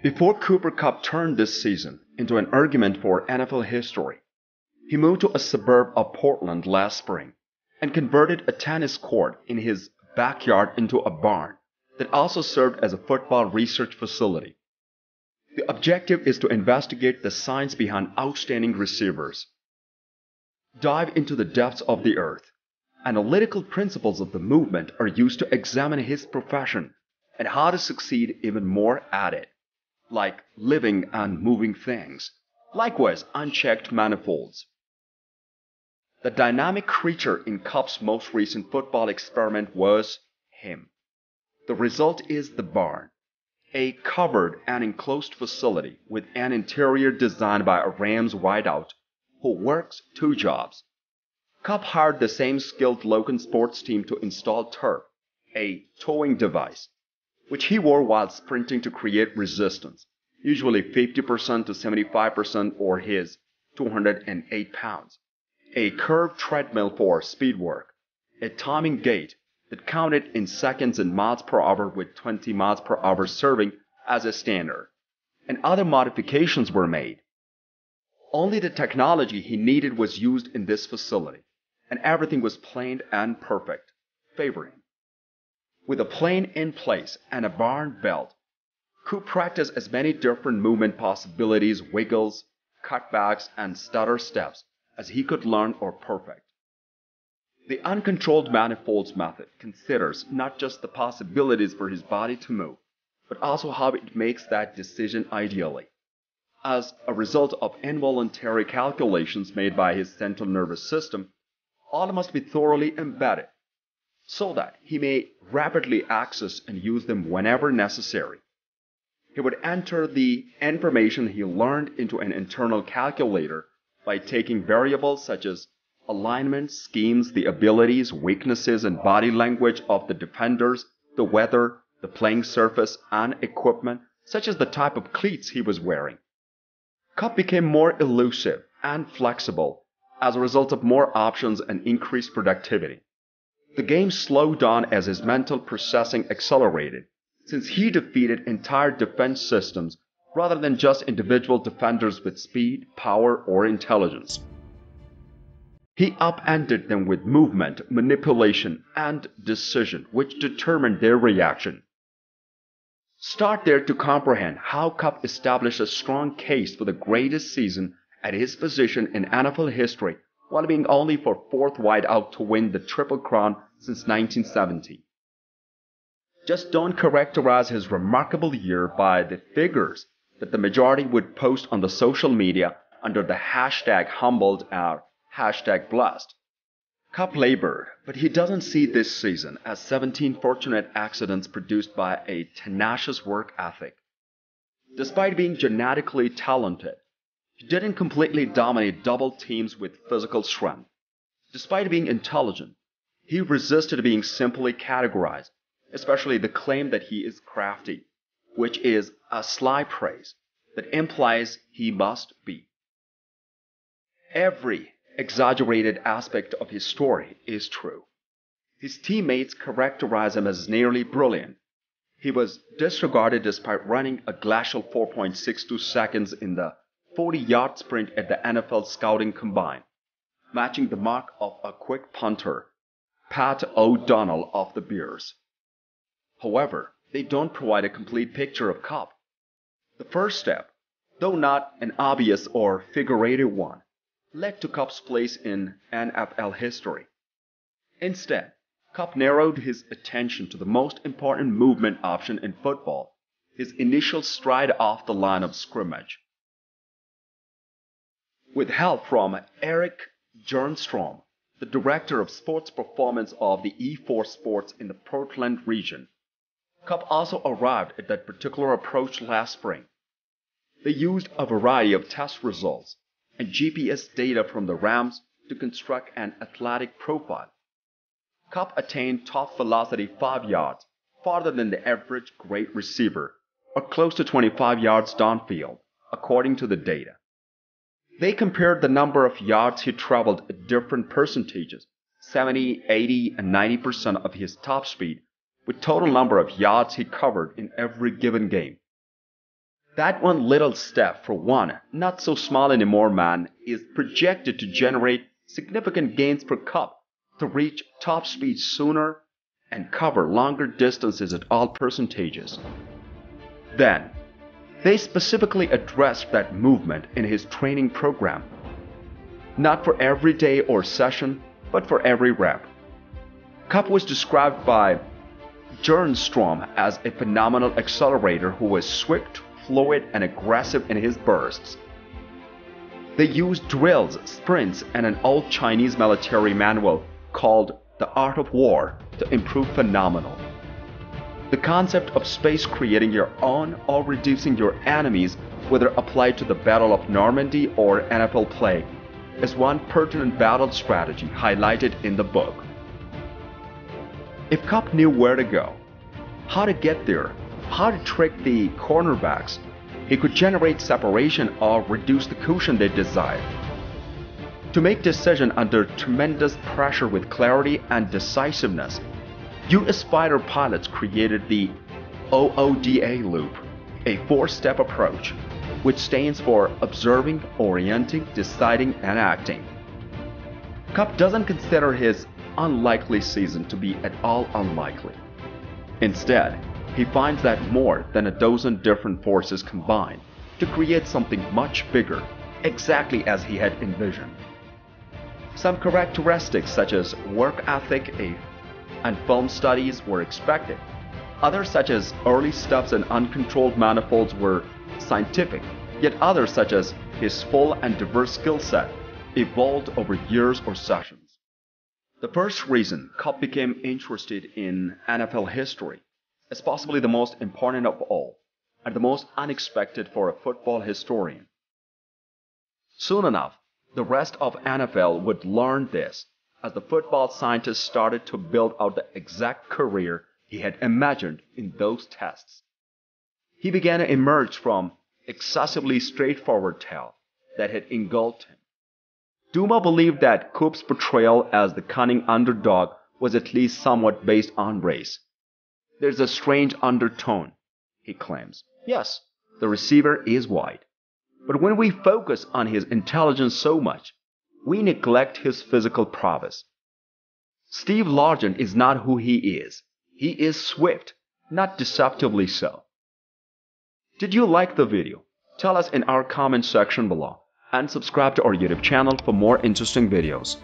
Before Cooper Kupp turned this season into an argument for NFL history, he moved to a suburb of Portland last spring and converted a tennis court in his backyard into a barn that also served as a football research facility. The objective is to investigate the science behind outstanding receivers, dive into the depths of the earth. Analytical principles of the movement are used to examine his profession and how to succeed even more at it, like living and moving things. Likewise, unchecked manifolds. The dynamic creature in Kupp's most recent football experiment was him. The result is the barn, a covered and enclosed facility with an interior designed by a Rams wideout who works two jobs. Kupp hired the same skilled Logan sports team to install turf, a towing device, which he wore while sprinting to create resistance, usually 50% to 75% or his 208 pounds, a curved treadmill for speedwork, a timing gate that counted in seconds and miles per hour with 20 miles per hour serving as a standard, and other modifications were made. Only the technology he needed was used in this facility, and everything was planned and perfect, favoring. With a plane in place and a barn built, Coop practiced as many different movement possibilities, wiggles, cutbacks, and stutter steps as he could learn or perfect. The uncontrolled manifolds method considers not just the possibilities for his body to move, but also how it makes that decision ideally. As a result of involuntary calculations made by his central nervous system, all must be thoroughly embedded, so that he may rapidly access and use them whenever necessary. He would enter the information he learned into an internal calculator by taking variables such as alignment, schemes, the abilities, weaknesses, and body language of the defenders, the weather, the playing surface, and equipment, such as the type of cleats he was wearing. Kupp became more elusive and flexible as a result of more options and increased productivity. The game slowed down as his mental processing accelerated, since he defeated entire defense systems rather than just individual defenders with speed, power, or intelligence. He upended them with movement, manipulation, and decision, which determined their reaction. Start there to comprehend how Kupp established a strong case for the greatest season at his position in NFL history while being only for fourth wideout to win the Triple Crown since 1970. Just don't characterize his remarkable year by the figures that the majority would post on the social media under the hashtag humbled or hashtag blessed. Kupp labored, but he doesn't see this season as 17 fortunate accidents produced by a tenacious work ethic. Despite being genetically talented, he didn't completely dominate double teams with physical strength. Despite being intelligent, he resisted being simply categorized, especially the claim that he is crafty, which is a sly praise that implies he must be. Every exaggerated aspect of his story is true. His teammates characterize him as nearly brilliant. He was disregarded despite running a glacial 4.62 seconds in the 40-yard sprint at the NFL Scouting Combine, matching the mark of a quick punter, Pat O'Donnell of the Bears. However, they don't provide a complete picture of Kupp. The first step, though not an obvious or figurative one, led to Kupp's place in NFL history. Instead, Kupp narrowed his attention to the most important movement option in football, his initial stride off the line of scrimmage. With help from Eric Jernstrom, the director of sports performance of the E4 Sports in the Portland region, Kupp also arrived at that particular approach last spring. They used a variety of test results and GPS data from the Rams to construct an athletic profile. Kupp attained top velocity 5 yards, farther than the average great receiver, or close to 25 yards downfield, according to the data. They compared the number of yards he traveled at different percentages, 70, 80, and 90% of his top speed, with total number of yards he covered in every given game. That one little step for one not so small anymore man is projected to generate significant gains per cup to reach top speed sooner and cover longer distances at all percentages. Then, they specifically addressed that movement in his training program. Not for every day or session, but for every rep. Kupp was described by Jernstrom as a phenomenal accelerator who was swift, fluid, and aggressive in his bursts. They used drills, sprints, and an old Chinese military manual called The Art of War to improve phenomenal. The concept of space creating your own or reducing your enemies, whether applied to the Battle of Normandy or NFL play, is one pertinent battle strategy highlighted in the book. If Kupp knew where to go, how to get there, how to trick the cornerbacks, he could generate separation or reduce the cushion they desired. To make decisions under tremendous pressure with clarity and decisiveness, US fighter pilots created the OODA loop, a four-step approach, which stands for observing, orienting, deciding, and acting. Kupp doesn't consider his unlikely season to be at all unlikely. Instead, he finds that more than a dozen different forces combined to create something much bigger, exactly as he had envisioned. Some characteristics such as work ethic and film studies were expected. Others such as early steps and uncontrolled manifolds were scientific, yet others such as his full and diverse skill set evolved over years or sessions. The first reason Kupp became interested in NFL history is possibly the most important of all, and the most unexpected for a football historian. Soon enough, the rest of NFL would learn this as the football scientist started to build out the exact career he had imagined in those tests. He began to emerge from excessively straightforward tale that had engulfed him. Duma believed that Kupp's portrayal as the cunning underdog was at least somewhat based on race. There's a strange undertone, he claims. Yes, the receiver is white. But when we focus on his intelligence so much, we neglect his physical prowess. Steve Largent is not who he is. He is swift, not deceptively so. Did you like the video? Tell us in our comment section below and subscribe to our YouTube channel for more interesting videos.